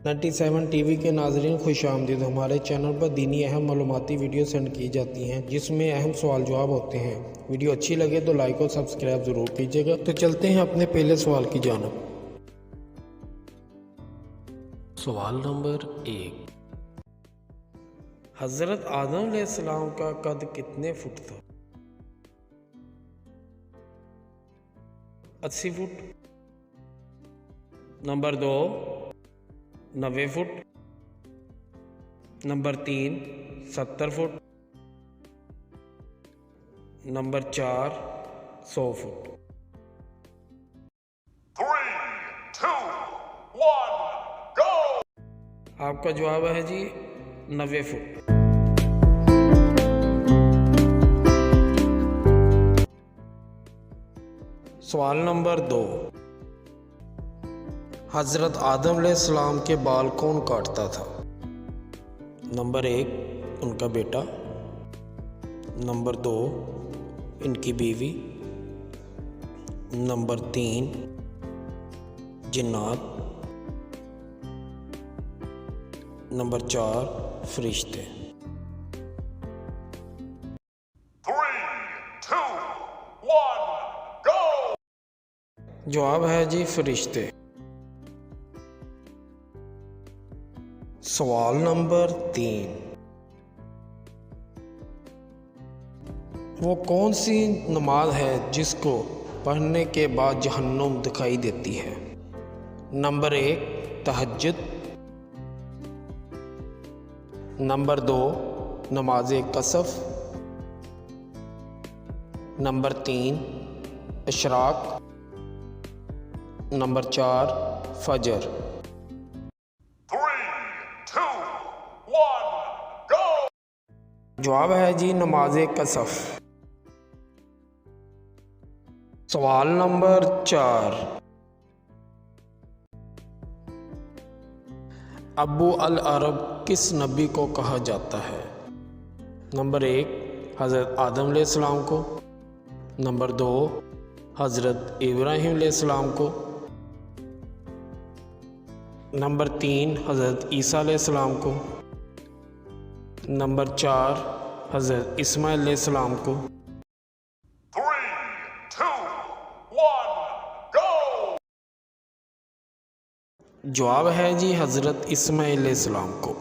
97 T V کے ناظرین خوش آمدید۔ ہمارے چینل پر دینی اہم معلوماتی ویڈیو سینڈ کی جاتی ہیں جس میں اہم سوال جواب ہوتے ہیں۔ ویڈیو اچھی لگے تو لائک اور سبسکرائب ضرور کیجیے گا۔ تو چلتے ہیں اپنے پہلے سوال کی جانب۔ سوال نمبر 1، حضرت آدم علیہ السلام کا قد کتنے فٹ تھا؟ 80 feet. Number 2، 90 feet. Number 3، 70 feet. Number 4، 100 feet. 3, 2, 1, go! آپ کا جواب ہے جی 90 فٹ۔ سوال نمبر 2، حضرت آدم علیہ السلام کے بال کون کاٹتا تھا؟ نمبر 1، ان کا بیٹا۔ نمبر 2، ان کی بیوی۔ نمبر 3، جنات۔ نمبر 4، فرشتے۔ 3, 2, 1, go! جواب ہے جی فرشتے۔ سوال نمبر 3، وہ کون سی نماز ہے جس کو پڑھنے کے بعد جہنم دکھائی دیتی ہے؟ نمبر 1، تہجد۔ نمبر 2، نماز کسف۔ نمبر 3، اشراق۔ نمبر 4، فجر۔ 3, 2, 1, go! جواب ہے جی نماز کسف۔ سوال نمبر 4، ابو العرب کس نبی کو کہا جاتا ہے؟ نمبر 1، حضرت آدم علیہ السلام کو۔ نمبر 2، حضرت ابراہیم علیہ السلام کو۔ نمبر 3، حضرت عیسیٰ علیہ السلام کو۔ نمبر 4، حضرت اسماعیل علیہ السلام کو۔ 3, 2, 1, go! جواب ہے جی حضرت اسماعیل علیہ السلام کو۔